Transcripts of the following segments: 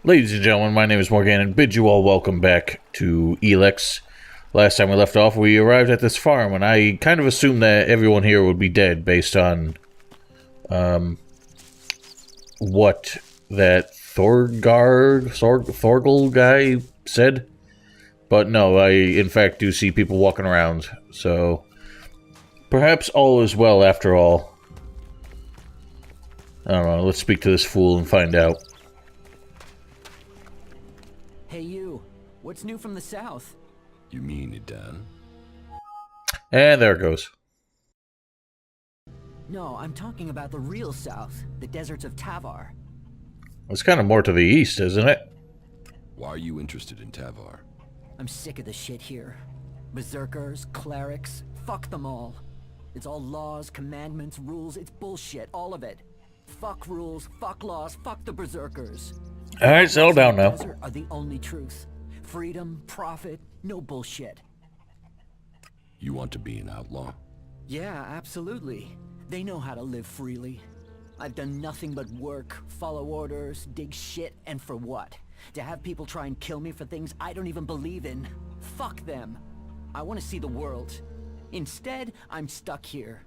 Ladies and gentlemen, my name is Morgan and bid you all welcome back to Elex. Last time we left off, we arrived at this farm, and I kind of assumed that everyone here would be dead based on what that Thorgal guy said. But no, I in fact do see people walking around, so perhaps all is well after all. I don't know, let's speak to this fool and find out. Hey you, what's new from the south? You mean it, Dan? And there it goes. No, I'm talking about the real south, the deserts of Tavar. It's kind of more to the east, isn't it? Why are you interested in Tavar? I'm sick of the shit here. Berserkers, clerics, fuck them all. It's all laws, commandments, rules, it's bullshit, all of it. Fuck rules, fuck laws, fuck the berserkers. Alright, settle down now. Desert are the only truth. Freedom, profit, no bullshit. You want to be an outlaw? Yeah, absolutely. They know how to live freely. I've done nothing but work, follow orders, dig shit, and for what? To have people try and kill me for things I don't even believe in. Fuck them. I want to see the world. Instead, I'm stuck here.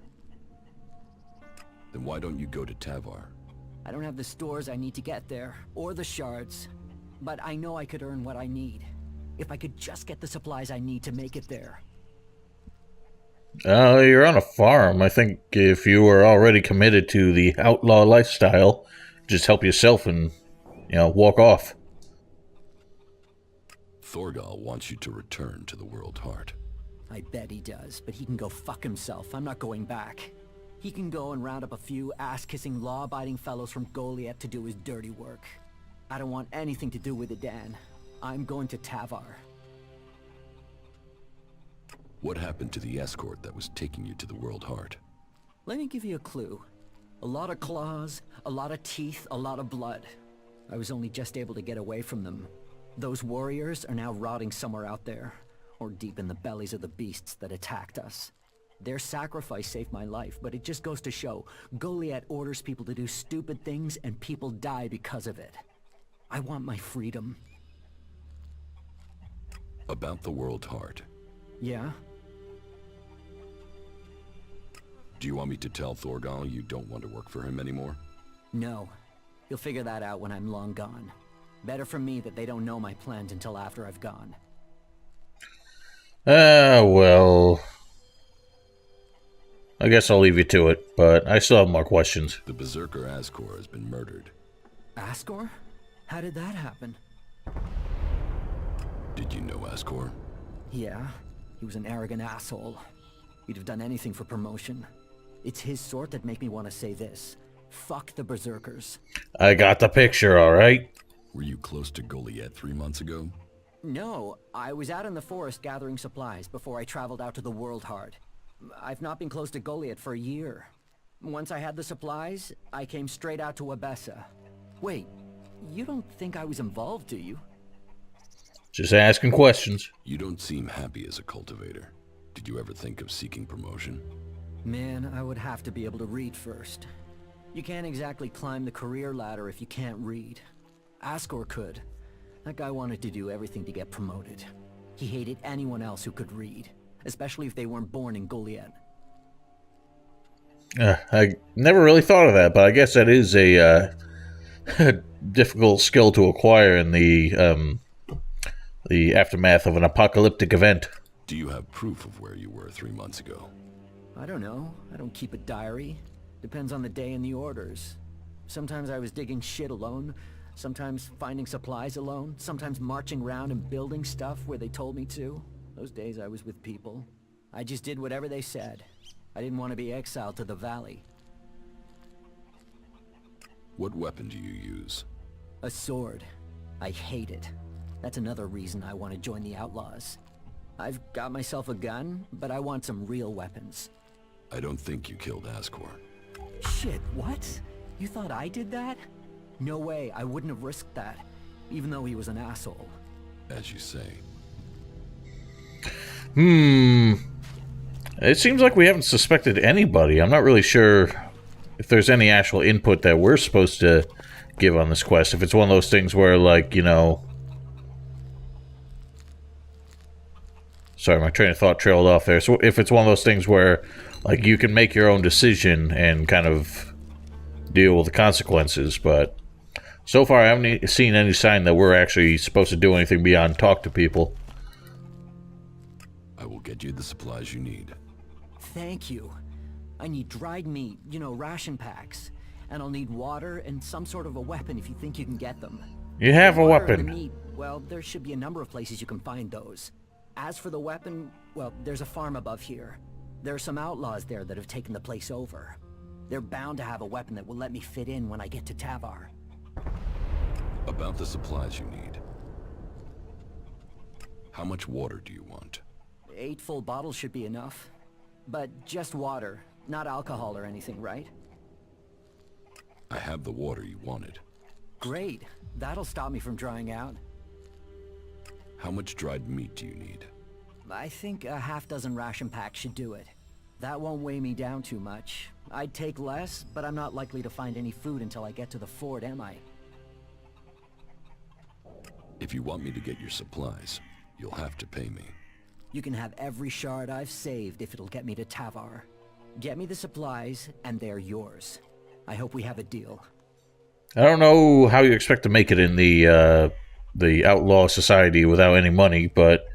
Then why don't you go to Tavar? I don't have the stores I need to get there, or the shards. But I know I could earn what I need. If I could just get the supplies I need to make it there. You're on a farm. I think if you were already committed to the outlaw lifestyle, just help yourself and, walk off. Thorgal wants you to return to the World Heart. I bet he does, but he can go fuck himself. I'm not going back. He can go and round up a few ass-kissing, law-abiding fellows from Goliath to do his dirty work. I don't want anything to do with it, Dan. I'm going to Tavar. What happened to the escort that was taking you to the World Heart? Let me give you a clue. A lot of claws, a lot of teeth, a lot of blood. I was only just able to get away from them. Those warriors are now rotting somewhere out there, or deep in the bellies of the beasts that attacked us. Their sacrifice saved my life, but it just goes to show, Goliath orders people to do stupid things and people die because of it. I want my freedom. About the World Heart. Yeah? Do you want me to tell Thorgal you don't want to work for him anymore? No. He'll figure that out when I'm long gone. Better for me that they don't know my plans until after I've gone. Well... I guess I'll leave you to it, but I still have more questions. The berserker Ascor has been murdered. Ascor? How did that happen? Did you know Ascor? Yeah, he was an arrogant asshole. He'd have done anything for promotion. It's his sort that make me want to say this. Fuck the berserkers. I got the picture, alright? Were you close to Goliath 3 months ago? No, I was out in the forest gathering supplies before I traveled out to the World Heart. I've not been close to Goliath for a year. Once I had the supplies, I came straight out to Abessa. Wait, you don't think I was involved, do you? Just asking questions. You don't seem happy as a cultivator. Did you ever think of seeking promotion? Man, I would have to be able to read first. You can't exactly climb the career ladder if you can't read. Ascor could. That guy wanted to do everything to get promoted. He hated anyone else who could read, especially if they weren't born in Goliath. I never really thought of that, but I guess that is a difficult skill to acquire in the aftermath of an apocalyptic event. Do you have proof of where you were 3 months ago? I don't know. I don't keep a diary. Depends on the day and the orders. Sometimes I was digging shit alone, sometimes finding supplies alone, sometimes marching around and building stuff where they told me to. Those days I was with people. I just did whatever they said. I didn't want to be exiled to the valley. What weapon do you use? A sword. I hate it. That's another reason I want to join the outlaws. I've got myself a gun, but I want some real weapons. I don't think you killed Ascor. Shit, what? You thought I did that? No way, I wouldn't have risked that, even though he was an asshole. As you say. It seems like we haven't suspected anybody. I'm not really sure if there's any actual input that we're supposed to give on this quest. If it's one of those things where, like, you know... Sorry, my train of thought trailed off there. So if it's one of those things where, like, you can make your own decision and kind of deal with the consequences, but so far I haven't seen any sign that we're actually supposed to do anything beyond talk to people. I will get you the supplies you need. Thank you. I need dried meat, you know, ration packs. And I'll need water and some sort of a weapon if you think you can get them. You have a Water and weapon. the meat, well, there should be a number of places you can find those. As for the weapon, well, there's a farm above here. There are some outlaws there that have taken the place over. They're bound to have a weapon that will let me fit in when I get to Tavar. About the supplies you need. How much water do you want? 8 full bottles should be enough. But just water, not alcohol or anything, right? I have the water you wanted. Great. That'll stop me from drying out. How much dried meat do you need? I think a half-dozen ration packs should do it. That won't weigh me down too much. I'd take less, but I'm not likely to find any food until I get to the fort, am I? If you want me to get your supplies, you'll have to pay me. You can have every shard I've saved if it'll get me to Tavar. Get me the supplies, and they're yours. I hope we have a deal. I don't know how you expect to make it in the outlaw society without any money, but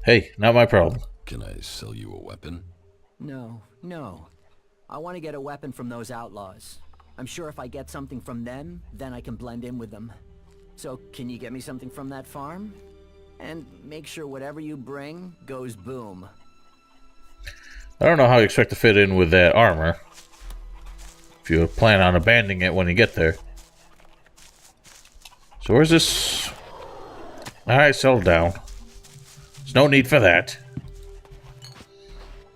hey, not my problem. Can I sell you a weapon? No. I want to get a weapon from those outlaws. I'm sure if I get something from them, then I can blend in with them. So, can you get me something from that farm? And make sure whatever you bring goes boom. I don't know how you expect to fit in with that armor. If you plan on abandoning it when you get there. So where's this? Alright, settle down. There's no need for that.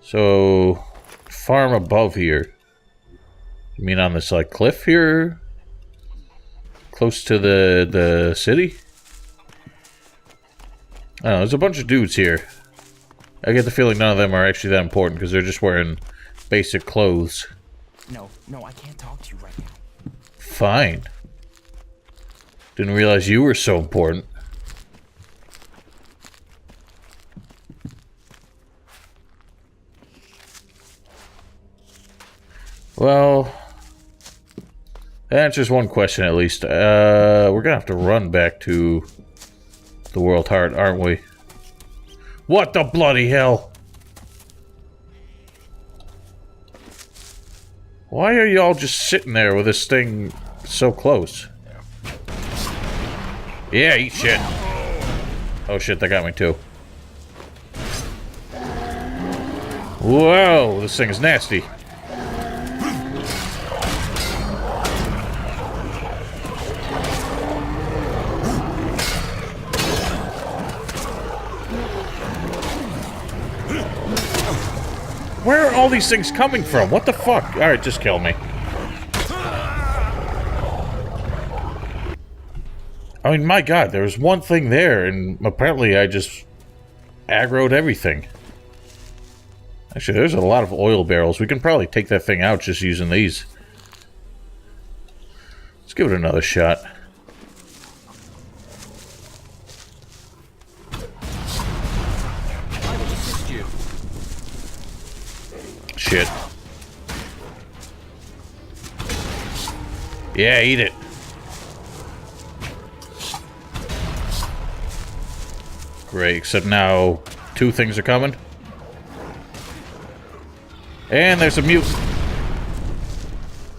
So, farm above here. You mean on this, like, cliff here? Close to the city? I don't know, there's a bunch of dudes here. I get the feeling none of them are actually that important because they're just wearing basic clothes. No, I can't talk to you right now. Fine. Didn't realize you were so important. Well, that answers one question at least. We're gonna have to run back to the World Heart, aren't we? What the bloody hell? Why are y'all just sitting there with this thing so close? Yeah, eat shit. Oh shit, that got me too. Whoa, this thing is nasty. Where are all these things coming from? What the fuck? Alright, just kill me. I mean, my god, there was one thing there, and apparently I just aggroed everything. Actually, there's a lot of oil barrels. We can probably take that thing out just using these. Let's give it another shot. I will assist you. Shit. Yeah, eat it. Great, except now 2 things are coming. And there's a mutant.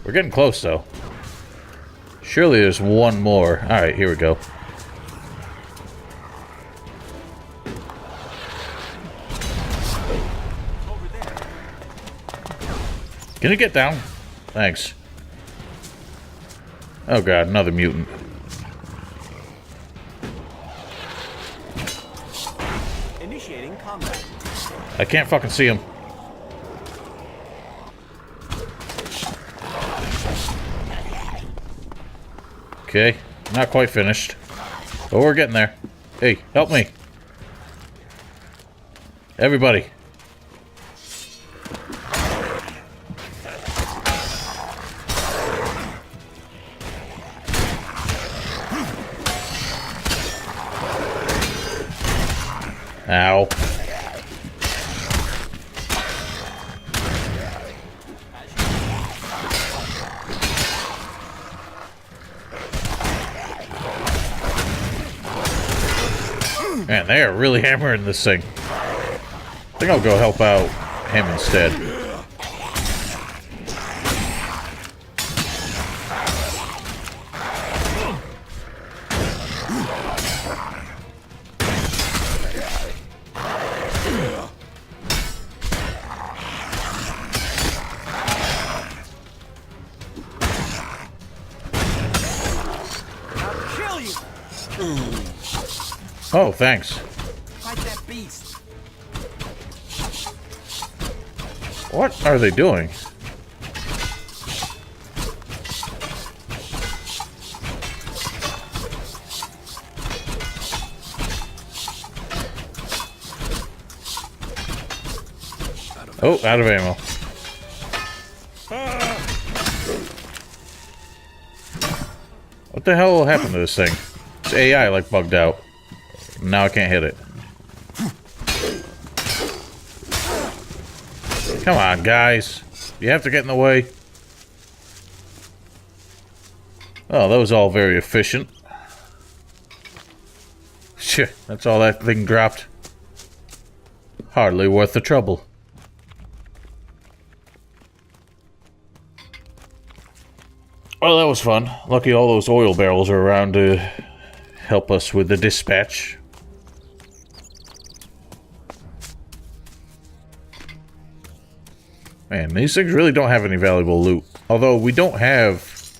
We're getting close, though. Surely there's one more. Alright, here we go. Can you get down? Thanks. Oh god, another mutant. Initiating combat. I can't fucking see him. Okay, not quite finished. But we're getting there. Hey, help me. Everybody. Ow. Man, they are really hammering this thing. I think I'll go help out him instead. Oh, thanks. Fight that beast. What are they doing? Oh, out of ammo. What the hell happened to this thing? Its AI like bugged out. Now I can't hit it. Come on, guys. You have to get in the way. Oh, that was all very efficient. Shit, that's all that thing dropped. Hardly worth the trouble. Oh, that was fun. Lucky all those oil barrels are around to help us with the dispatch. Man, these things really don't have any valuable loot. Although we don't have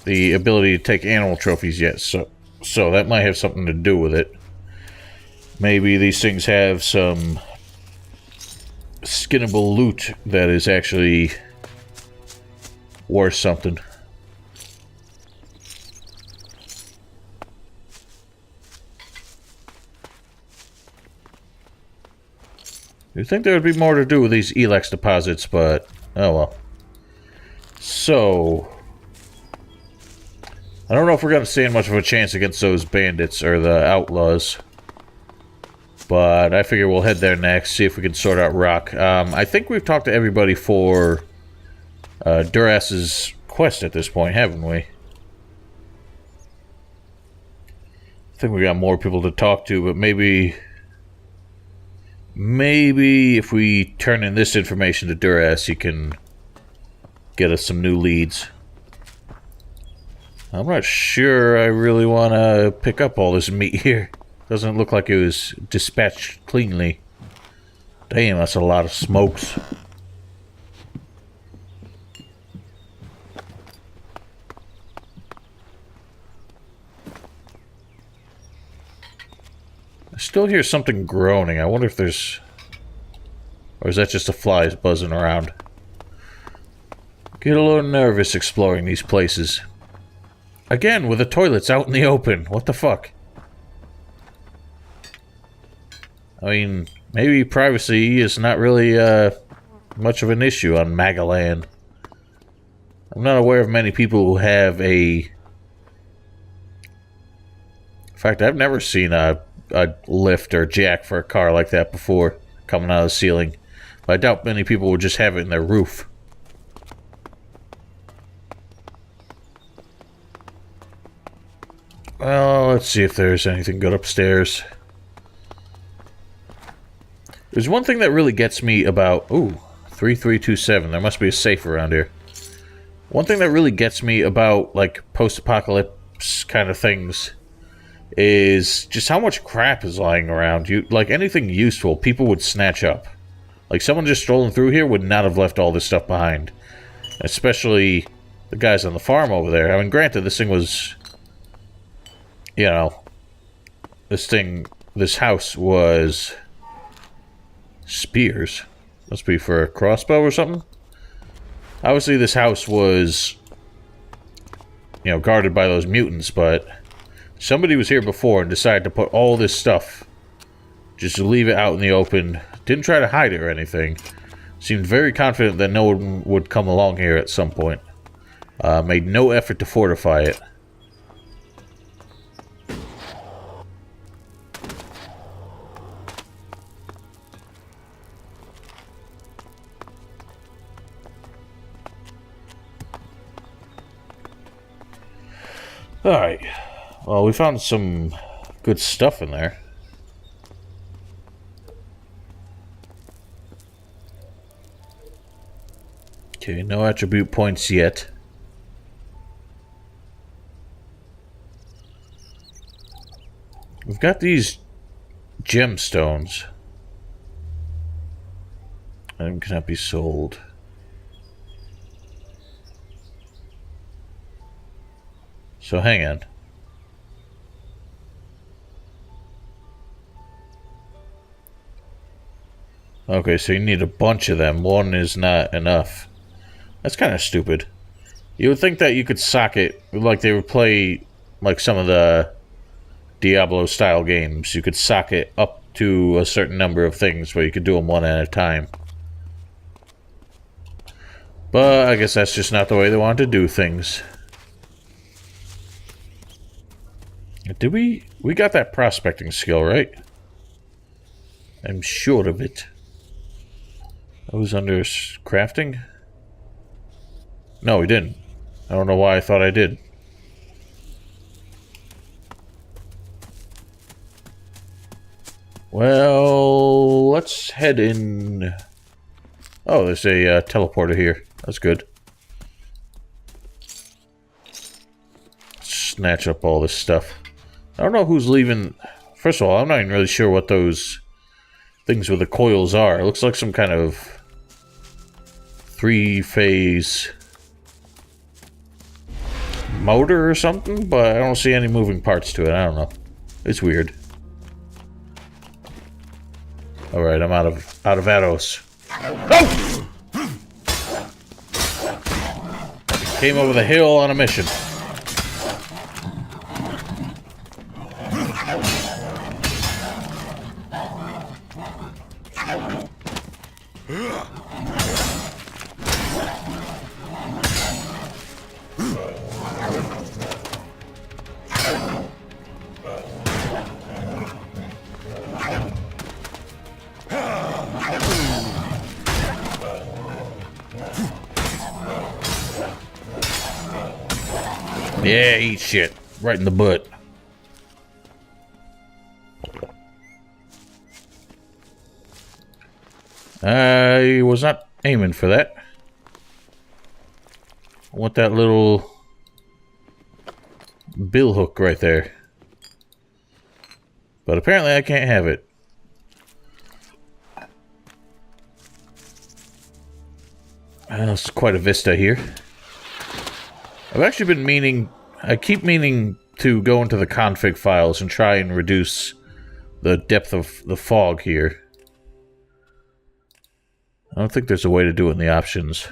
the ability to take animal trophies yet, so that might have something to do with it. Maybe these things have some skinnable loot that is actually worth something. You'd think there would be more to do with these Elex deposits, but oh well. So, I don't know if we're going to stand much of a chance against those bandits or the outlaws. But I figure we'll head there next, see if we can sort out Rock. I think we've talked to everybody for Duras's quest at this point, haven't we? I think we got more people to talk to, but maybe if we turn in this information to Duras, he can get us some new leads. I'm not sure I really want to pick up all this meat here. Doesn't look like it was dispatched cleanly. Damn, that's a lot of smokes. I still hear something groaning. I wonder if there's... Or is that just the flies buzzing around? Get a little nervous exploring these places. Again, with the toilets out in the open. What the fuck? I mean, maybe privacy is not really much of an issue on Magaland. I'm not aware of many people who have a... In fact, I've never seen a lift or jack for a car like that before, coming out of the ceiling. But I doubt many people would just have it in their roof. Well, let's see if there's anything good upstairs. There's one thing that really gets me about... Ooh, 3327. There must be a safe around here. One thing that really gets me about, like, post-apocalypse kind of things is just how much crap is lying around. Like, anything useful, people would snatch up. Like, someone just strolling through here would not have left all this stuff behind. Especially the guys on the farm over there. I mean, granted, this thing was... You know... This house was... Spears. Must be for a crossbow or something. Obviously, this house was... You know, guarded by those mutants, but... Somebody was here before and decided to put all this stuff, just to leave it out in the open. Didn't try to hide it or anything. Seemed very confident that no one would come along here at some point. Made no effort to fortify it. Alright. Well, we found some good stuff in there. Okay, no attribute points yet. We've got these gemstones. Item cannot be sold. So hang on. Okay, so you need a bunch of them. One is not enough. That's kind of stupid. You would think that you could socket, like they would play, like some of the Diablo-style games. You could socket up to a certain number of things where you could do them one at a time. But I guess that's just not the way they want to do things. Did we got that prospecting skill, right? I'm sure of it. That was under crafting? No, we didn't. I don't know why I thought I did. Well, let's head in. Oh, there's a teleporter here. That's good. Snatch up all this stuff. I don't know who's leaving. First of all, I'm not even really sure what those things with the coils are. It looks like some kind of three-phase motor or something, but I don't see any moving parts to it. I don't know. It's weird. Alright, I'm out of arrows. Oh! Came over the hill on a mission. Yeah, eat shit. Right in the butt. I was not aiming for that. I want that little bill hook right there. But apparently I can't have it. It's quite a vista here. I've actually been meaning... I keep meaning to go into the config files and try and reduce the depth of the fog here. I don't think there's a way to do it in the options.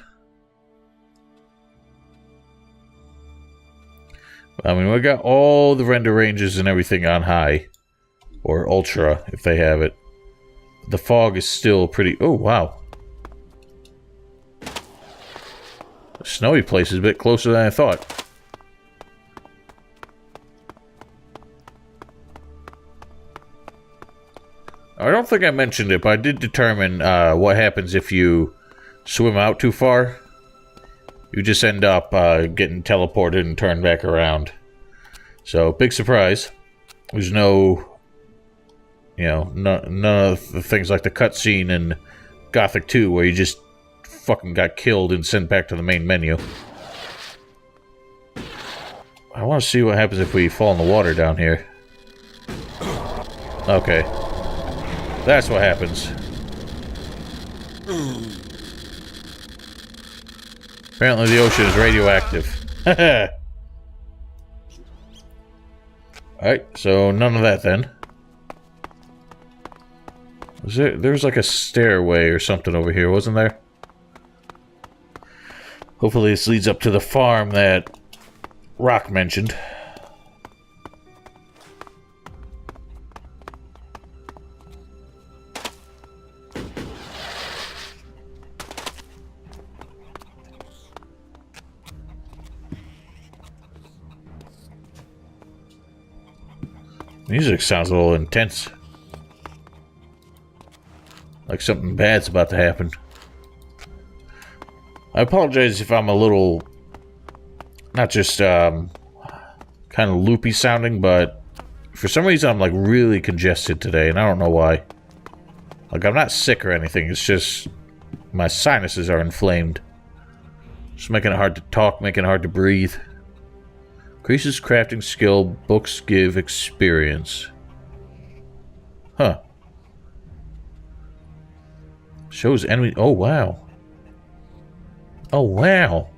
I mean, we got all the render ranges and everything on high. Or ultra, if they have it. The fog is still pretty... Oh, wow. The snowy place is a bit closer than I thought. I don't think I mentioned it, but I did determine what happens if you swim out too far. You just end up getting teleported and turned back around. So, big surprise. There's no... You know, none of the things like the cutscene in Gothic 2 where you just fucking got killed and sent back to the main menu. I want to see what happens if we fall in the water down here. Okay. That's what happens. Apparently the ocean is radioactive. Alright, so none of that then. There's like a stairway or something over here, wasn't there? Hopefully this leads up to the farm that Rock mentioned. Music sounds a little intense. Like something bad's about to happen. I apologize if I'm a little... Not just, kind kind of loopy sounding, but for some reason I'm like really congested today, and I don't know why. Like, I'm not sick or anything, it's just my sinuses are inflamed. Just making it hard to talk, making it hard to breathe. Increases crafting skill, books give experience. Huh. Shows enemy. Oh, wow. Oh, wow.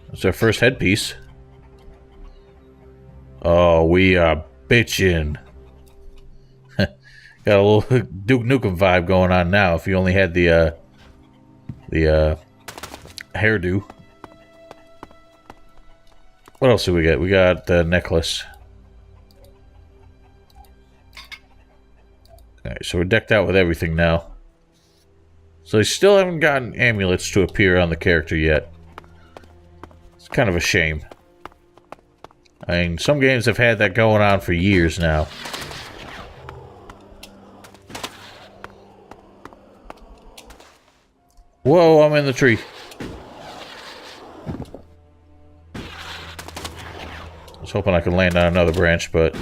That's our first headpiece. Oh, we are bitchin'. Got a little Duke Nukem vibe going on now if you only had the hairdo. What else do we get? We got the necklace. Alright, so we're decked out with everything now. So they still haven't gotten amulets to appear on the character yet. It's kind of a shame. I mean, some games have had that going on for years now. Whoa, I'm in the tree. I was hoping I could land on another branch, but...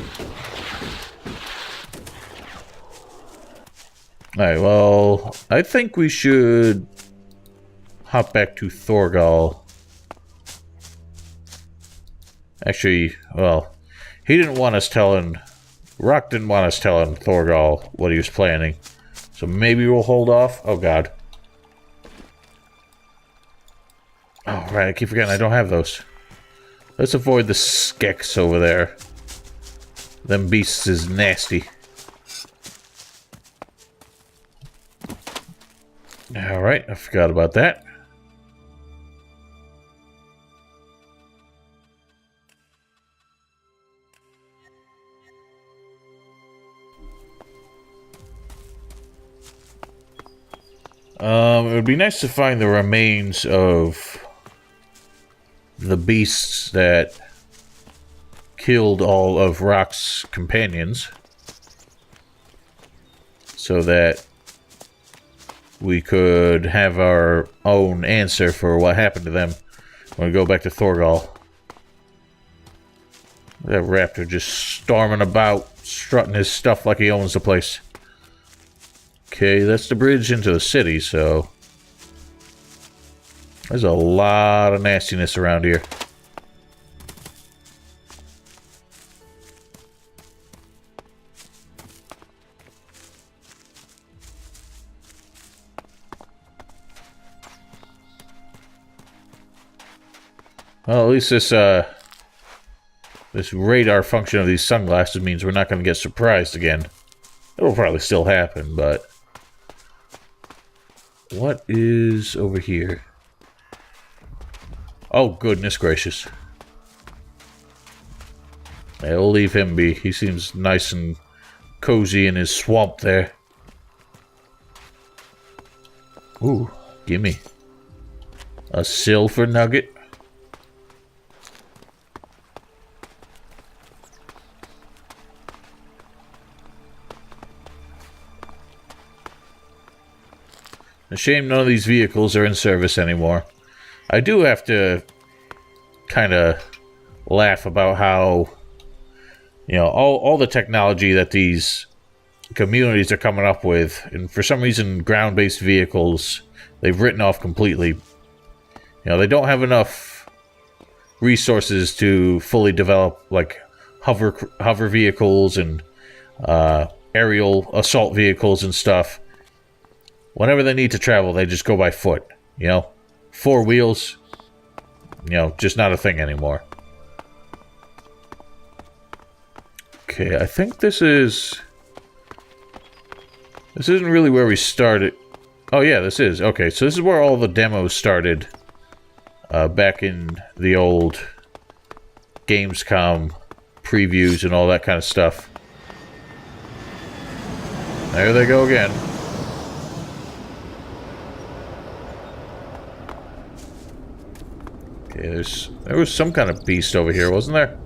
Alright, well, I think we should hop back to Thorgal. Actually, well, he didn't want us telling... Rock didn't want us telling Thorgal what he was planning. So maybe we'll hold off. Oh, God. Oh, right, I keep forgetting I don't have those. Let's avoid the skeks over there. Them beasts is nasty. Alright, I forgot about that. It would be nice to find the remains of the beasts that killed all of Rock's companions, so that we could have our own answer for what happened to them when we go back to Thorgal. That raptor just storming about, strutting his stuff like he owns the place. Okay, that's the bridge into the city, so... There's a lot of nastiness around here. Well, at least this radar function of these sunglasses means we're not going to get surprised again. It'll probably still happen, but... What is over here? Oh, goodness gracious. Yeah, we'll leave him be. He seems nice and cozy in his swamp there. Ooh, gimme. A silver nugget. A shame none of these vehicles are in service anymore. I do have to kind of laugh about how, you know, all the technology that these communities are coming up with, and for some reason ground-based vehicles they've written off completely. You know, they don't have enough resources to fully develop like hover vehicles and aerial assault vehicles and stuff. Whenever they need to travel, they just go by foot, you know? 4 wheels, you know, just not a thing anymore. Okay, I think this isn't really where we started. Oh yeah, this is. Okay, so this is where all the demos started. Back in the old Gamescom previews and all that kind of stuff. There they go again. Okay, there was some kind of beast over here, wasn't there?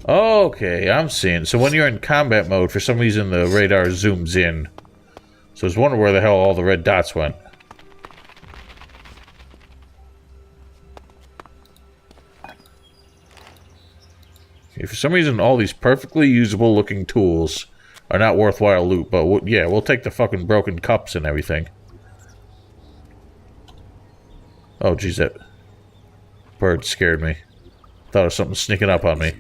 Okay, I'm seeing. So when you're in combat mode, for some reason the radar zooms in. So I was wondering where the hell all the red dots went. For some reason, all these perfectly usable looking tools are not worthwhile loot, but yeah, we'll take the fucking broken cups and everything. Oh, jeez, that bird scared me. Thought it was something sneaking up on me.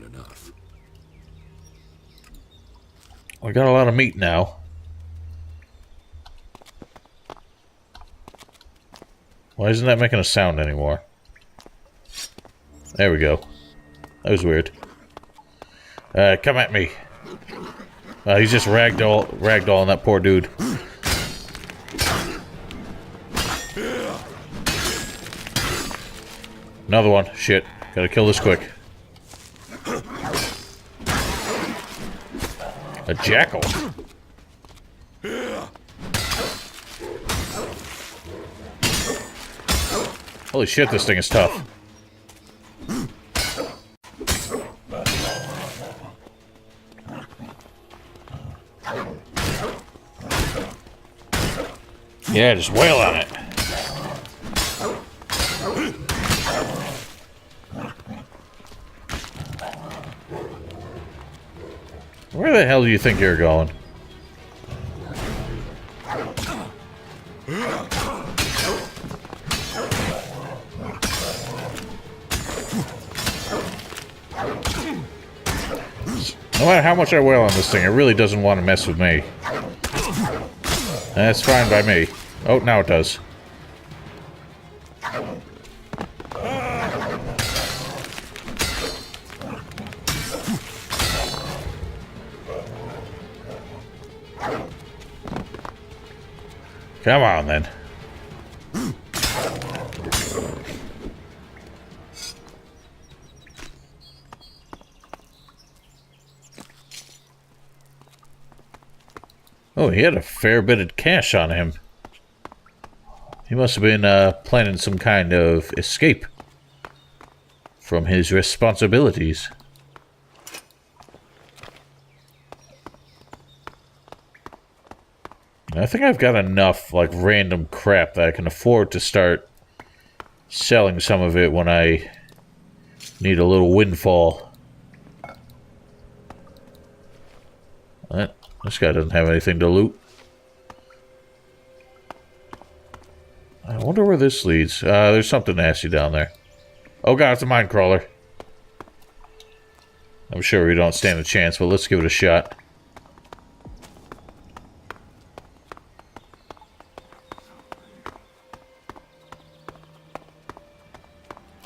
We got a lot of meat now. Why isn't that making a sound anymore? There we go. That was weird. Come at me. He's just ragdolling that poor dude. Another one. Shit. Gotta kill this quick. A jackal. Holy shit, this thing is tough. Yeah, just wail on it. Where the hell do you think you're going? No matter how much I wail on this thing, it really doesn't want to mess with me. That's fine by me. Oh, now it does. Come on, then. Oh, he had a fair bit of cash on him. He must have been planning some kind of escape from his responsibilities. I think I've got enough, like, random crap that I can afford to start selling some of it when I need a little windfall. This guy doesn't have anything to loot. I wonder where this leads. There's something nasty down there. Oh god, it's a mine crawler. I'm sure we don't stand a chance, but let's give it a shot.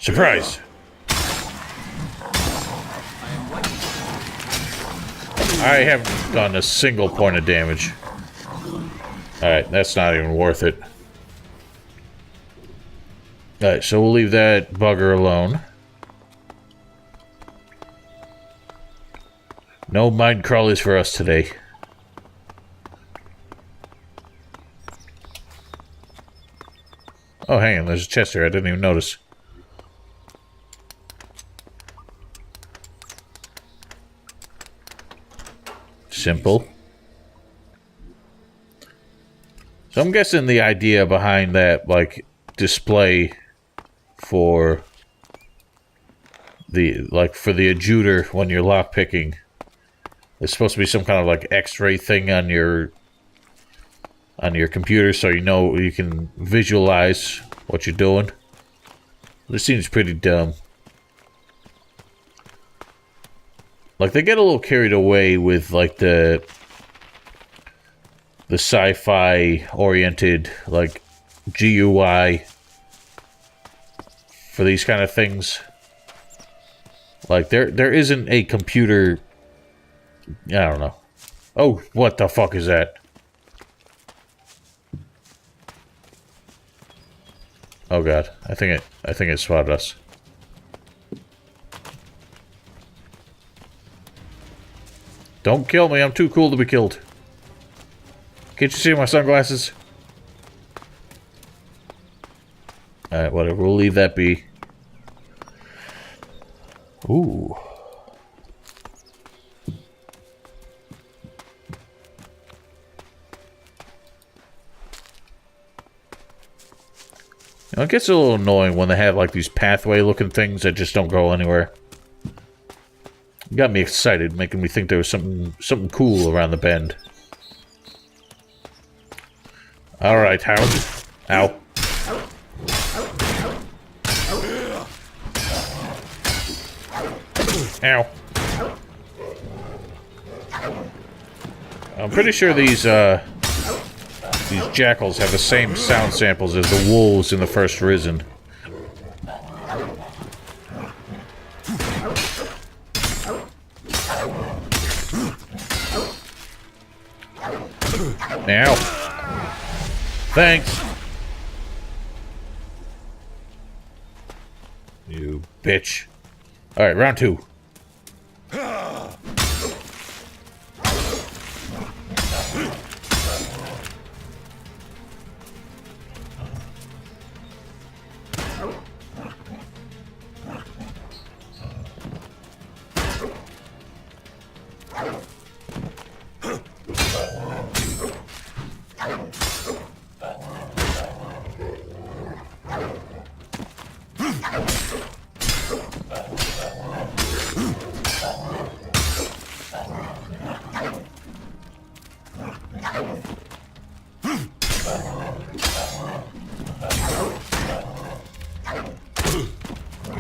Surprise! I haven't done a single point of damage. Alright, that's not even worth it. Alright, so we'll leave that bugger alone. No mine crawlers for us today. Oh, hang on, there's a chest here. I didn't even notice. Simple. So I'm guessing the idea behind that, like, display for the, like, for the adjuter when you're lockpicking, it's supposed to be some kind of, like, X-ray thing on your computer, so you know you can visualize what you're doing. This seems pretty dumb. Like, they get a little carried away with, like, the sci-fi oriented, like, GUI for these kind of things. Like, there isn't a computer... I don't know. Oh, what the fuck is that? Oh god, I think it spotted us. Don't kill me, I'm too cool to be killed. Can't you see my sunglasses? Alright, whatever, we'll leave that be. Ooh. You know, it gets a little annoying when they have like these pathway looking things that just don't go anywhere. Got me excited, making me think there was something cool around the bend. Alright, Hound. Ow. Ow. I'm pretty sure these jackals have the same sound samples as the wolves in the first Risen. Ow. Thanks. You bitch. Alright, round 2.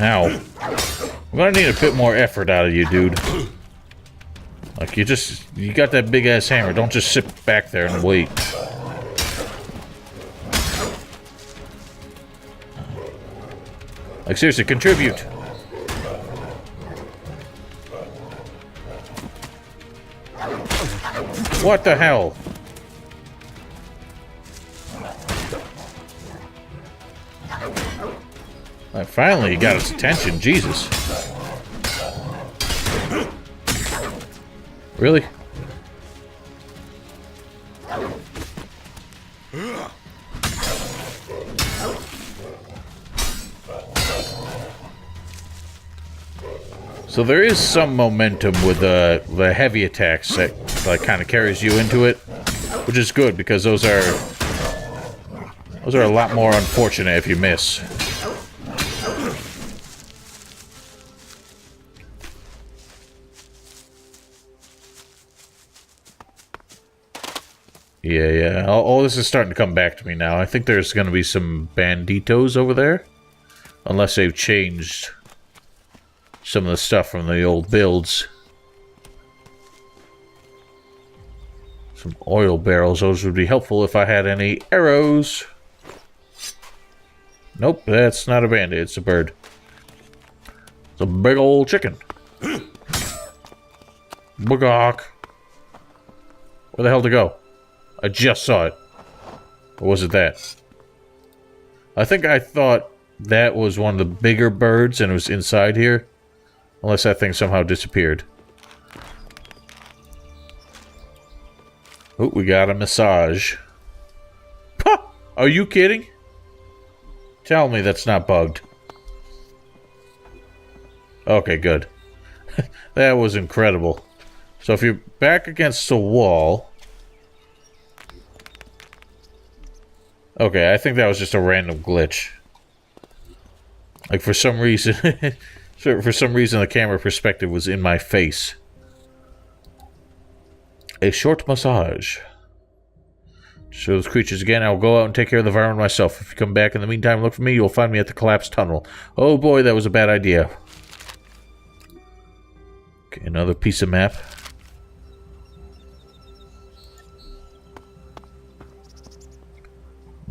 Ow. I'm gonna need a bit more effort out of you, dude. Like, you got that big ass hammer. Don't just sit back there and wait. Like, seriously, contribute. What the hell? Like, finally, he got his attention. Jesus. Really? So there is some momentum with the heavy attacks that like kind of carries you into it, which is good because those are a lot more unfortunate if you miss. Yeah. All this is starting to come back to me now. I think there's going to be some banditos over there, unless they've changed some of the stuff from the old builds. Some oil barrels. Those would be helpful if I had any arrows. Nope, that's not a bandit. It's a bird. It's a big old chicken. Bugawk. Where the hell to go? I just saw it. Or was it that? I think I thought that was one of the bigger birds and it was inside here. Unless that thing somehow disappeared. Oh, we got a massage. Huh! Are you kidding? Tell me that's not bugged. Okay, good. That was incredible. So if you're back against the wall... Okay, I think that was just a random glitch. Like, for some reason... For some reason, the camera perspective was in my face. A short massage. Show those creatures again. I'll go out and take care of the varmint myself. If you come back in the meantime, look for me. You'll find me at the collapsed tunnel. Oh boy, that was a bad idea. Okay, another piece of map.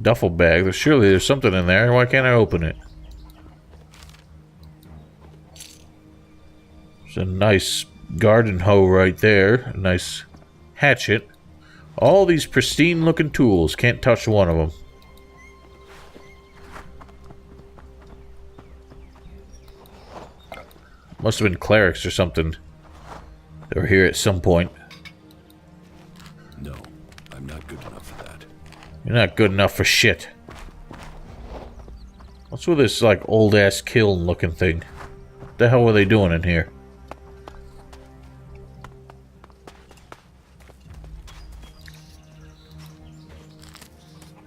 Duffel bag. Surely there's something in there. Why can't I open it? There's a nice garden hoe right there. A nice hatchet. All these pristine looking tools. Can't touch one of them. Must have been clerics or something. They were here at some point. No, I'm not good enough for that. You're not good enough for shit. What's with this, like, old-ass kiln looking thing? What the hell were they doing in here?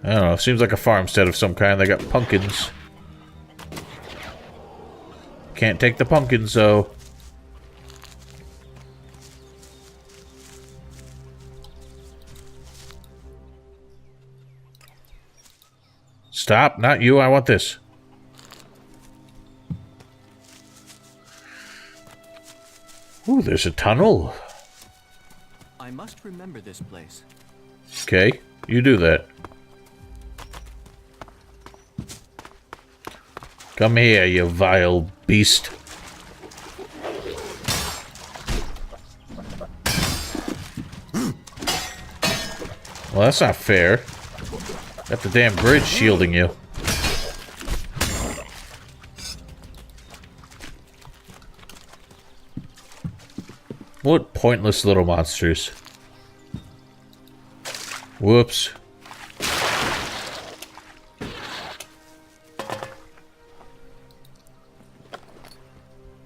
I don't know, seems like a farmstead of some kind. They got pumpkins. Can't take the pumpkins, though. Stop, not you, I want this. Ooh, there's a tunnel. I must remember this place. Okay, you do that. Come here, you vile beast. Well, that's not fair. Got the damn bridge shielding you. What pointless little monsters. Whoops.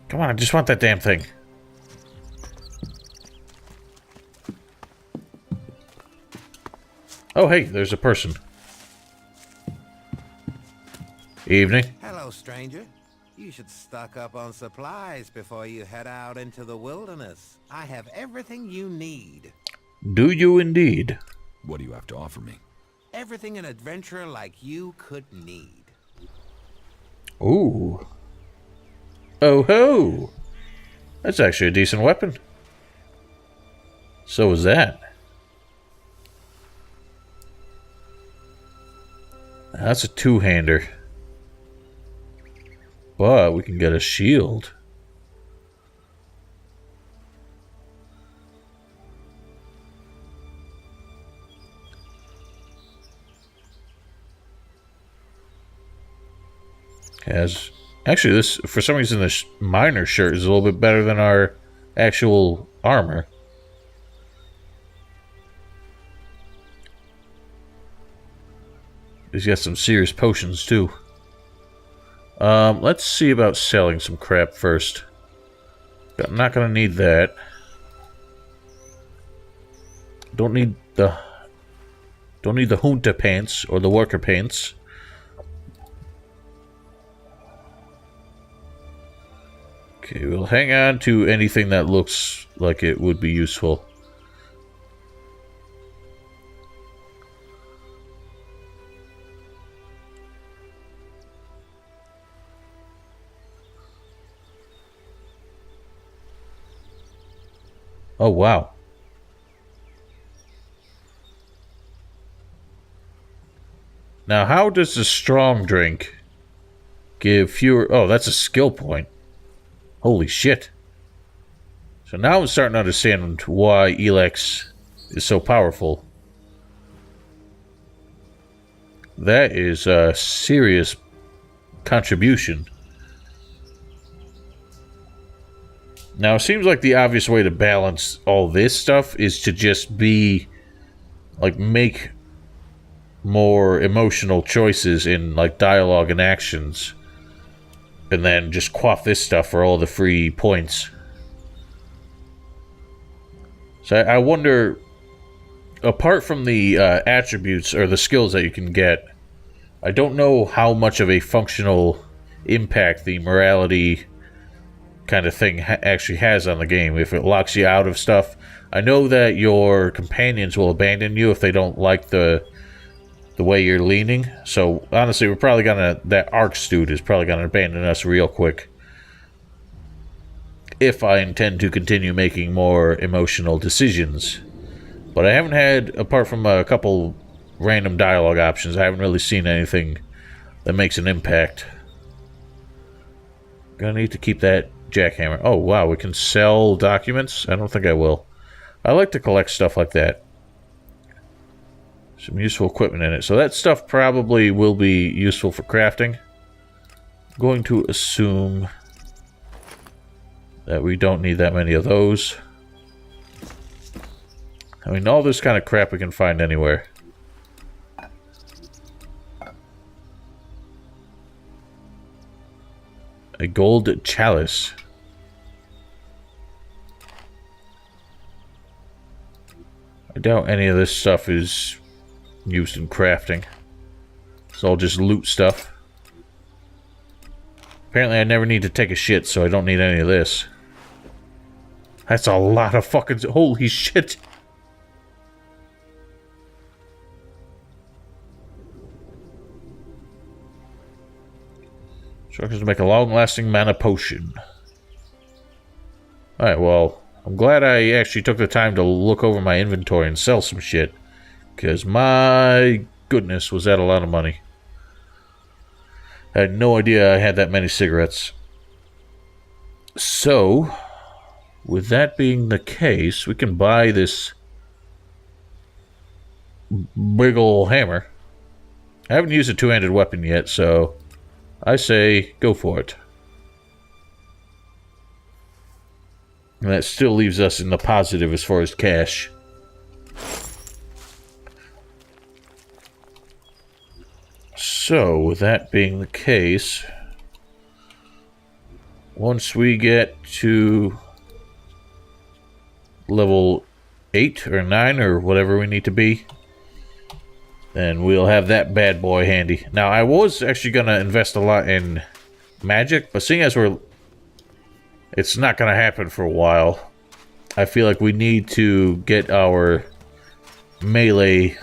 Come on, I just want that damn thing. Oh, hey, there's a person. Evening. Hello, stranger. You should stock up on supplies before you head out into the wilderness. I have everything you need. Do you indeed? What do you have to offer me? Everything an adventurer like you could need. Ooh. Oh ho! That's actually a decent weapon. So is that. That's a two-hander. But we can get a shield. Has actually this for some reason this miner shirt is a little bit better than our actual armor. He's got some serious potions too. Let's see about selling some crap first. I'm not gonna need that. Don't need the junta pants or the worker pants. Okay, we'll hang on to anything that looks like it would be useful. Oh, wow. Now, how does the strong drink give fewer... Oh, that's a skill point. Holy shit. So now I'm starting to understand why Elex is so powerful. That is a serious contribution. Now, it seems like the obvious way to balance all this stuff is to just be, like, make more emotional choices in, like, dialogue and actions. And then just quaff this stuff for all the free points. So I wonder, apart from the attributes or the skills that you can get, I don't know how much of a functional impact the morality kind of thing actually has on the game. If it locks you out of stuff, I know that your companions will abandon you if they don't like the way you're leaning. So honestly, we're probably gonna, that Arcs dude is probably gonna abandon us real quick if I intend to continue making more emotional decisions. But I haven't had, apart from a couple random dialogue options, I haven't really seen anything that makes an impact. Gonna need to keep that jackhammer. Oh wow, we can sell documents? I don't think I will. I like to collect stuff like that. Some useful equipment in it. So that stuff probably will be useful for crafting. I'm going to assume that we don't need that many of those. I mean, all this kind of crap we can find anywhere. A gold chalice. I doubt any of this stuff is used in crafting. It's all just loot stuff. Apparently I never need to take a shit, so I don't need any of this. That's a lot of fucking... Holy shit! Instructions to make a long-lasting mana potion. Alright, well, I'm glad I actually took the time to look over my inventory and sell some shit. Because my goodness, was that a lot of money. I had no idea I had that many cigarettes. So, with that being the case, we can buy this big ol' hammer. I haven't used a two-handed weapon yet, so I say go for it. And that still leaves us in the positive as far as cash. So, with that being the case, once we get to level 8 or 9 or whatever we need to be, then we'll have that bad boy handy. Now, I was actually going to invest a lot in magic, but seeing as it's not going to happen for a while, I feel like we need to get our melee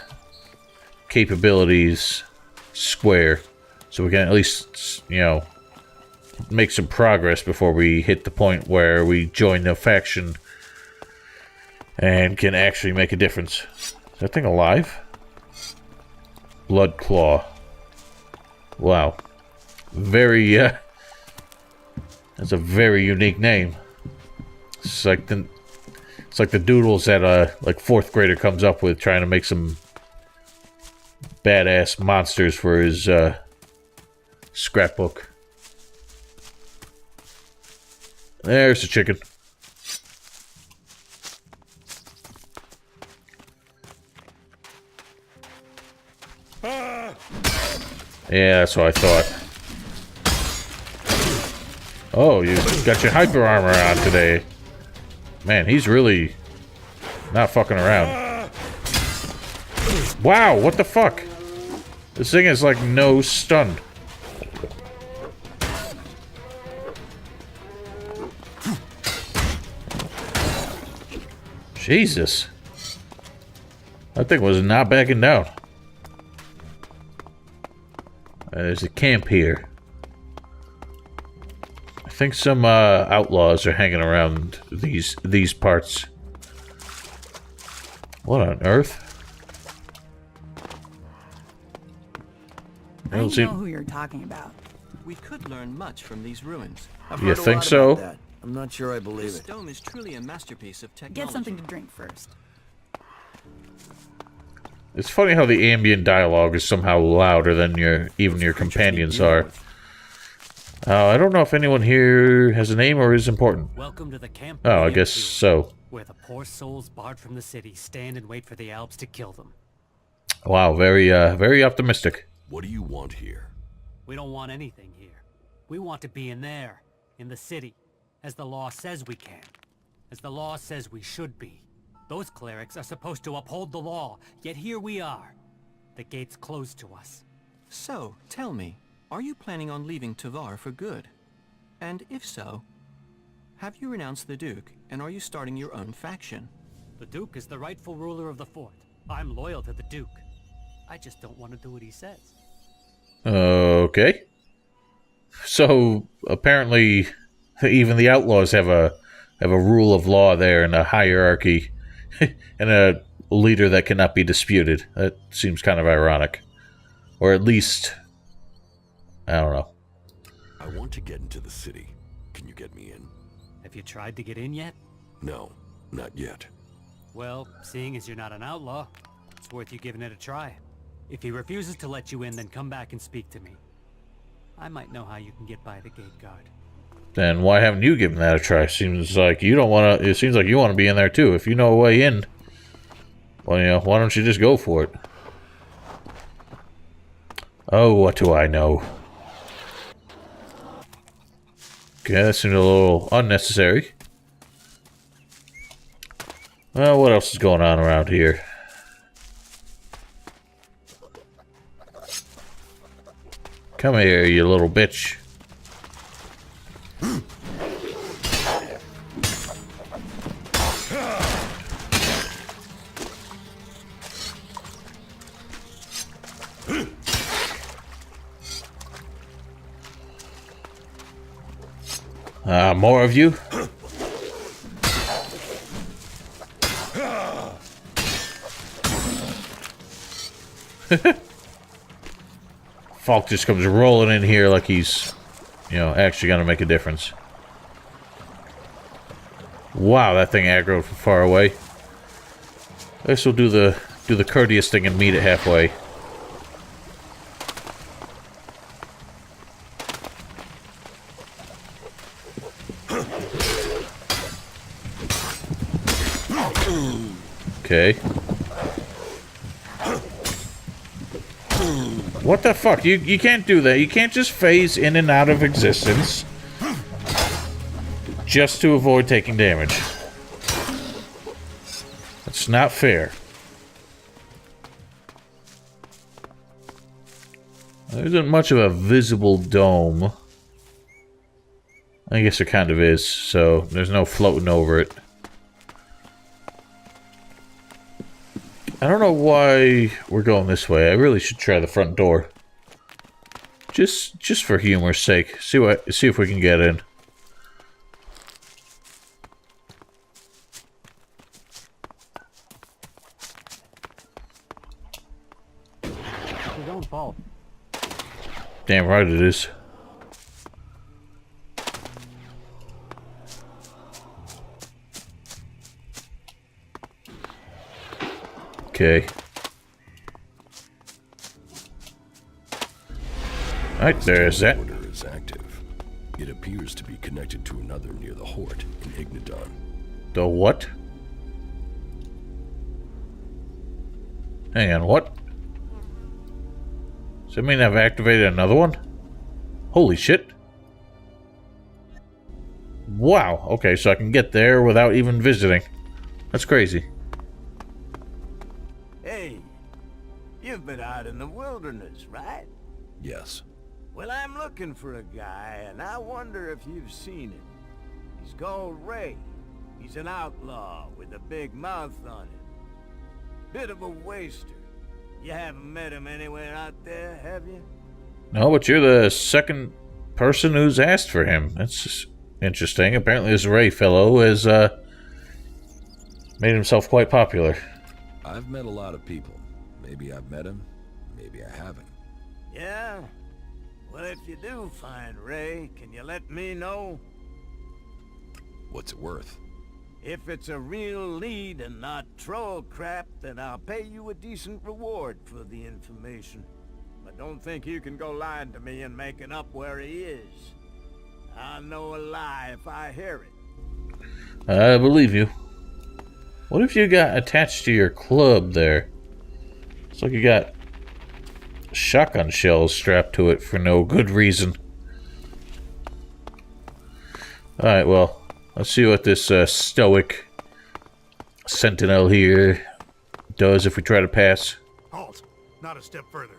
capabilities square, so we can at least, you know, make some progress before we hit the point where we join the faction and can actually make a difference. Is that thing alive? Blood Claw. Wow. Very, that's a very unique name. It's like the doodles that like 4th grader comes up with, trying to make some badass monsters for his scrapbook. There's the chicken. Yeah, that's what I thought. Oh, you got your hyper armor on today. Man, he's really not fucking around. Wow, what the fuck? This thing is like no stun. Jesus. That thing was not backing down. There's a camp here. I think some outlaws are hanging around these parts. What on earth? I don't know who you're talking about. We could learn much from these ruins. You think so? That. I'm not sure I believe This it. dome is truly a masterpiece of technology. Get something to drink first. It's funny how the ambient dialogue is somehow louder than even your companions are. I don't know if anyone here has a name or is important. Welcome to the camp. Oh, I guess so. Where the poor souls barred from the city stand and wait for the Alps to kill them. Wow, very optimistic. What do you want here? We don't want anything here. We want to be in there, in the city, as the law says we can, as the law says we should be. Those clerics are supposed to uphold the law, yet here we are. The gate's closed to us. So, tell me, are you planning on leaving Tovar for good? And if so, have you renounced the Duke, and are you starting your own faction? The Duke is the rightful ruler of the fort. I'm loyal to the Duke. I just don't want to do what he says. Okay. So, apparently, even the outlaws have a rule of law there and a hierarchy and a leader that cannot be disputed. That seems kind of ironic. Or at least, I don't know. I want to get into the city. Can you get me in? Have you tried to get in yet? No, not yet. Well, seeing as you're not an outlaw, it's worth you giving it a try. If he refuses to let you in, then come back and speak to me. I might know how you can get by the gate guard. Then why haven't you given that a try? Seems like you don't want to. It seems like you want to be in there too. If you know a way in, well, you know, why don't you just go for it? Oh, what do I know? Okay, that seemed a little unnecessary. Well, what else is going on around here? Come here, you little bitch. more of you? Falk just comes rolling in here like he's, you know, actually gonna make a difference. Wow, that thing aggroed from far away. I guess we'll do the courteous thing and meet it halfway. Okay. What the fuck? You can't do that. You can't just phase in and out of existence just to avoid taking damage. That's not fair. There isn't much of a visible dome. I guess there kind of is, so there's no floating over it. I don't know why we're going this way. I really should try the front door. Just for humor's sake. See if we can get in. Don't fall. Damn right it is. Okay. Alright, there's that. Order is active. It appears to be connected to another near the Hort in Ignadon. The what? Hang on, what? Does that mean I've activated another one? Holy shit. Wow, okay, so I can get there without even visiting. That's crazy. Hey, you've been out in the wilderness, right? Yes. Well, I'm looking for a guy, and I wonder if you've seen him. He's called Ray. He's an outlaw with a big mouth on him. Bit of a waster. You haven't met him anywhere out there, have you? No, but you're the second person who's asked for him. That's interesting. Apparently this Ray fellow has made himself quite popular. I've met a lot of people. Maybe I've met him, maybe I haven't. Yeah? Well, if you do find Ray, can you let me know? What's it worth? If it's a real lead and not troll crap, then I'll pay you a decent reward for the information. But don't think you can go lying to me and making up where he is. I'll know a lie if I hear it. I believe you. What if you got attached to your club there? It's like you got shotgun shells strapped to it for no good reason. Alright, well, let's see what this stoic sentinel here does if we try to pass. Halt. Not a step further.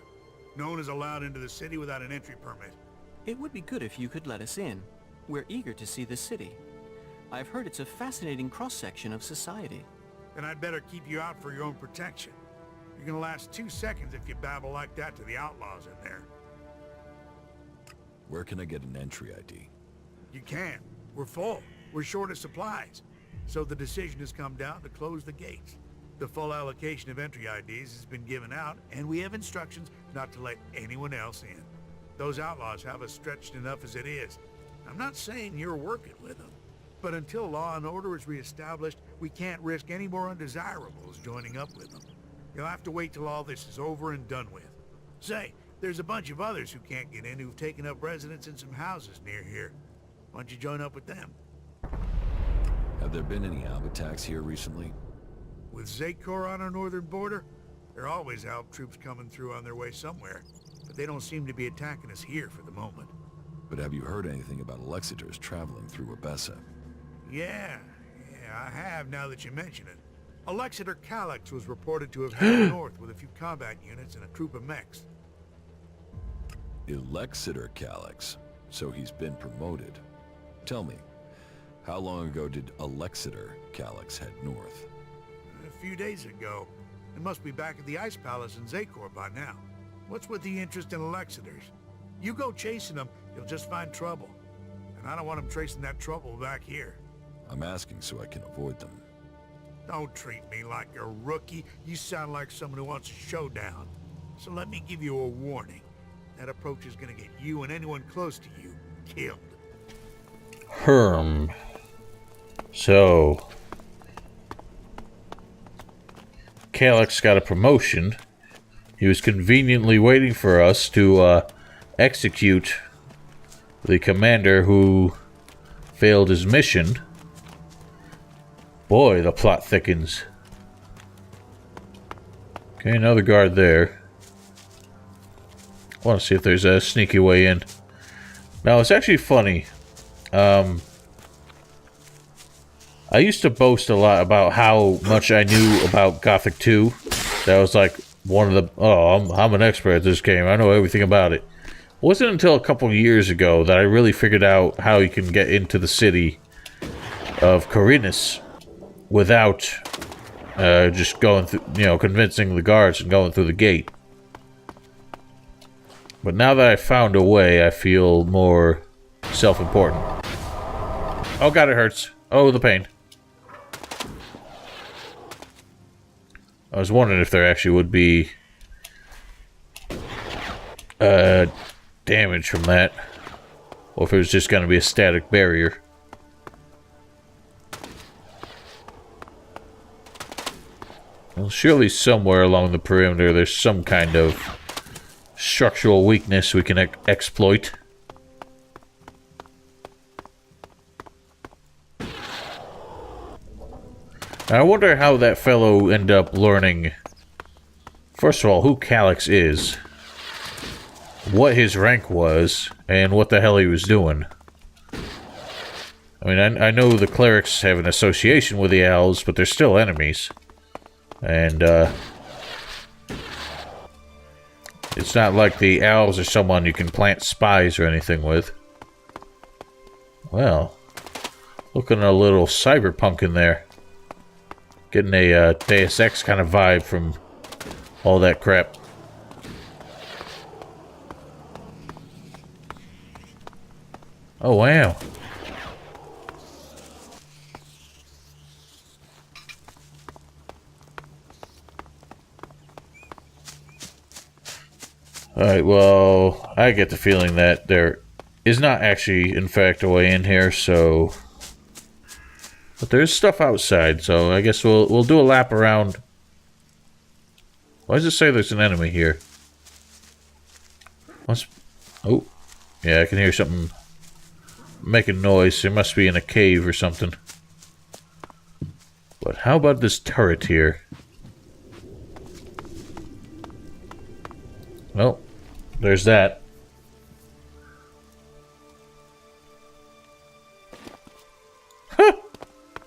No one is allowed into the city without an entry permit. It would be good if you could let us in. We're eager to see the city. I've heard it's a fascinating cross-section of society. Then I'd better keep you out for your own protection. You're gonna last 2 seconds if you babble like that to the outlaws in there. Where can I get an entry ID? You can't. We're full. We're short of supplies. So the decision has come down to close the gates. The full allocation of entry IDs has been given out, and we have instructions not to let anyone else in. Those outlaws have us stretched enough as it is. I'm not saying you're working with them, but until law and order is reestablished, we can't risk any more undesirables joining up with them. You'll have to wait till all this is over and done with. Say, there's a bunch of others who can't get in who've taken up residence in some houses near here. Why don't you join up with them? Have there been any Alb attacks here recently? With Zakor on our northern border, there are always Alb troops coming through on their way somewhere, but they don't seem to be attacking us here for the moment. But have you heard anything about Alexiters traveling through Abessa? Yeah, I have now that you mention it. Alexiter Calyx was reported to have headed north with a few combat units and a troop of mechs. Alexiter Calyx. So he's been promoted. Tell me, how long ago did Alexiter Calyx head north? A few days ago. It must be back at the Ice Palace in Zakor by now. What's with the interest in Alexiters? You go chasing them, you'll just find trouble. and I don't want them tracing that trouble back here. I'm asking so I can avoid them. Don't treat me like a rookie. You sound like someone who wants a showdown. So let me give you a warning. That approach is gonna get you and anyone close to you killed. Herm. So... Calyx got a promotion. He was conveniently waiting for us to execute the commander who failed his mission. Boy, the plot thickens. Okay, another guard there. I want to see if there's a sneaky way in. Now, it's actually funny. I used to boast a lot about how much I knew about Gothic 2. That was like one of the... Oh, I'm an expert at this game. I know everything about it. It wasn't until a couple years ago that I really figured out how you can get into the city of Corinus without just going through, you know, convincing the guards and going through the gate. But now that I found a way, I feel more self-important. Oh god, it hurts. Oh, the pain. I was wondering if there actually would be damage from that, or if it was just going to be a static barrier. Well, surely somewhere along the perimeter there's some kind of structural weakness we can exploit. I wonder how that fellow ended up learning, first of all, who Calyx is, what his rank was, and what the hell he was doing. I mean, I know the Clerics have an association with the Owls, but they're still enemies. And, it's not like the Owls are someone you can plant spies or anything with. Well, looking a little cyberpunk in there. Getting a Deus Ex kind of vibe from all that crap. Oh, wow. Alright, well, I get the feeling that there is not actually, in fact, a way in here, so... But there's stuff outside, so I guess we'll do a lap around. Why does it say there's an enemy here? Oh, yeah, I can hear something making noise. It must be in a cave or something. But how about this turret here? Well, there's that.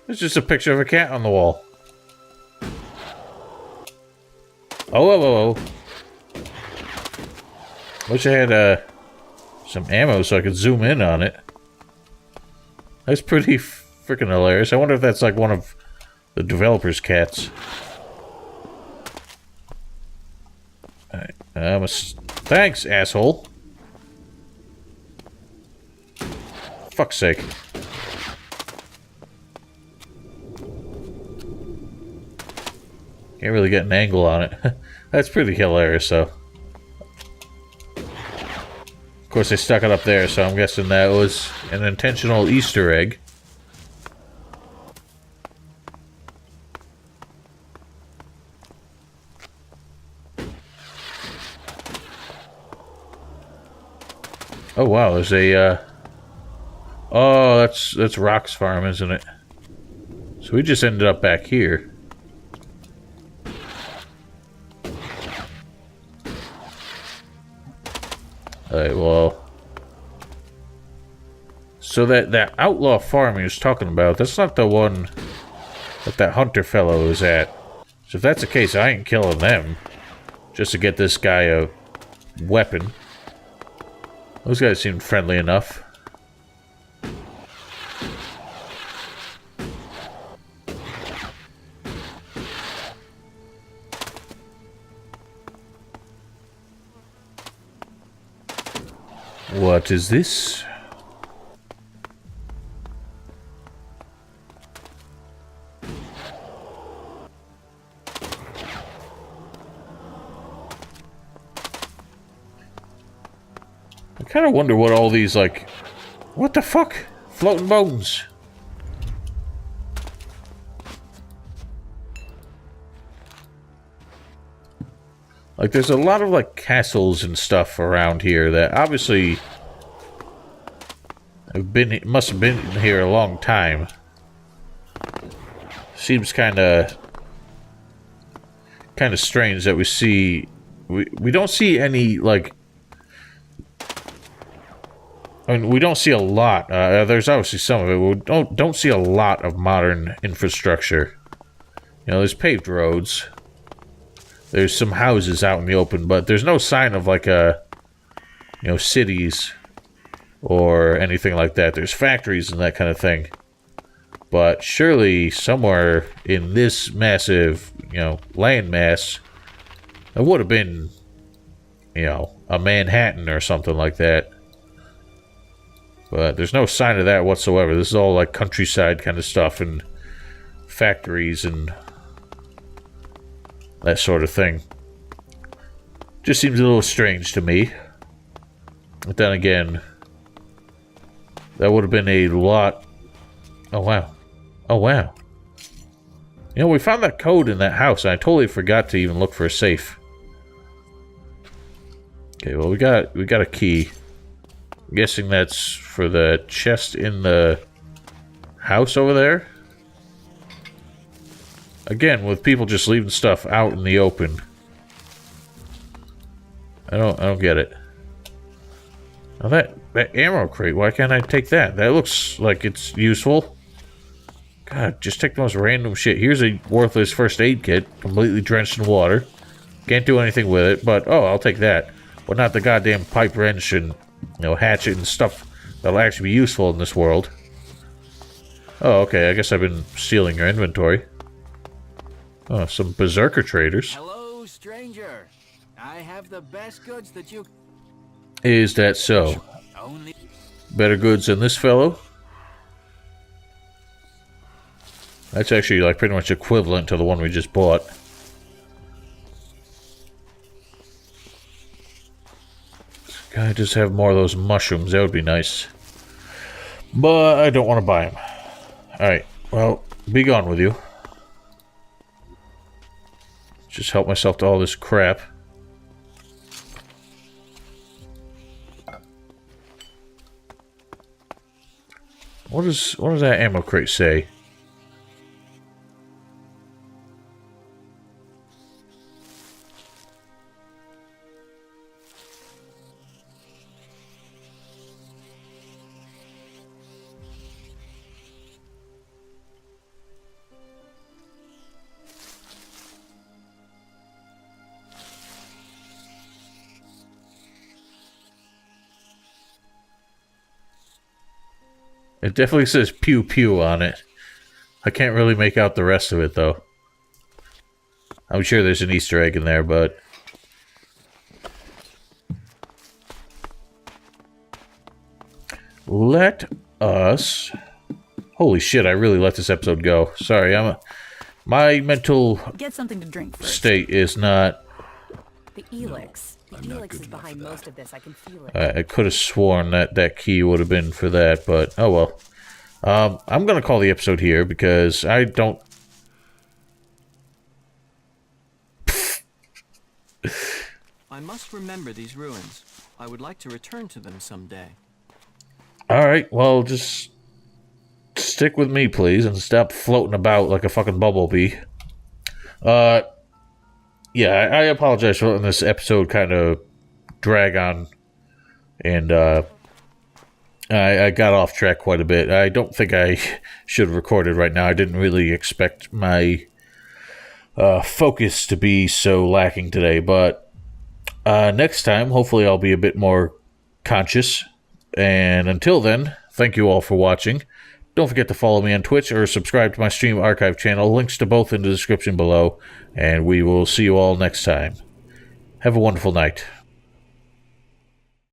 It's just a picture of a cat on the wall. Oh, whoa, whoa, whoa. Wish I had some ammo so I could zoom in on it. That's pretty freaking hilarious. I wonder if that's like one of the developer's cats. Alright, thanks, asshole. Fuck's sake. Can't really get an angle on it. That's pretty hilarious, though. Of course, they stuck it up there, so I'm guessing that was an intentional Easter egg. Oh wow, there's a oh, that's Rock's farm, isn't it? So we just ended up back here. Alright, well... So that outlaw farm he was talking about, that's not the one that hunter fellow is at. So if that's the case, I ain't killing them. Just to get this guy a weapon. Those guys seemed friendly enough. What is this? kind of wonder what all these, like... What the fuck? Floating bones. Like, there's a lot of, like, castles and stuff around here that obviously must have been here a long time. Seems kind of strange that we see... We don't see any, like... I mean, we don't see a lot. There's obviously some of it. We don't see a lot of modern infrastructure. You know, there's paved roads. There's some houses out in the open, but there's no sign of, like, cities or anything like that. There's factories and that kind of thing. But surely somewhere in this massive, landmass, there would have been, a Manhattan or something like that. But there's no sign of that whatsoever. This is all, like, countryside kind of stuff and factories and that sort of thing. Just seems a little strange to me. But then again, that would have been a lot... Oh, wow. Oh, wow. You know, we found that code in that house, and I totally forgot to even look for a safe. Okay, well, we got a key. I'm guessing that's for the chest in the house over there. Again, with people just leaving stuff out in the open. I don't get it. Now that ammo crate, why can't I take that? That looks like it's useful. God, just take the most random shit. Here's a worthless first aid kit, completely drenched in water. Can't do anything with it, but oh, I'll take that. But not the goddamn pipe wrench and, hatchet and stuff that'll actually be useful in this world. Oh, okay, I guess I've been stealing your inventory. Oh, some berserker traders. Hello, stranger. I have the best goods that you... Is that so? Only... Better goods than this fellow? That's actually, like, pretty much equivalent to the one we just bought. Can I just have more of those mushrooms? That would be nice. But I don't want to buy them. Alright, well, be gone with you. Just help myself to all this crap. What does that ammo crate say? It definitely says pew pew on it. I can't really make out the rest of it, though. I'm sure there's an Easter egg in there, but... Let us... Holy shit, I really let this episode go. Sorry, my mental... Get something to drink first. ...state is not... The Elex. The Elex is behind most of this. I can feel it. I could have sworn that key would have been for that, but oh well. I'm going to call the episode here because I don't... I must remember these ruins. I would like to return to them someday. Alright, well, just stick with me, please, and stop floating about like a fucking bumblebee. Yeah, I apologize for letting this episode kind of drag on, and I got off track quite a bit. I don't think I should have recorded right now. I didn't really expect my focus to be so lacking today, but next time, hopefully I'll be a bit more conscious, and until then, thank you all for watching. Don't forget to follow me on Twitch or subscribe to my stream archive channel. Links to both in the description below. And we will see you all next time. Have a wonderful night.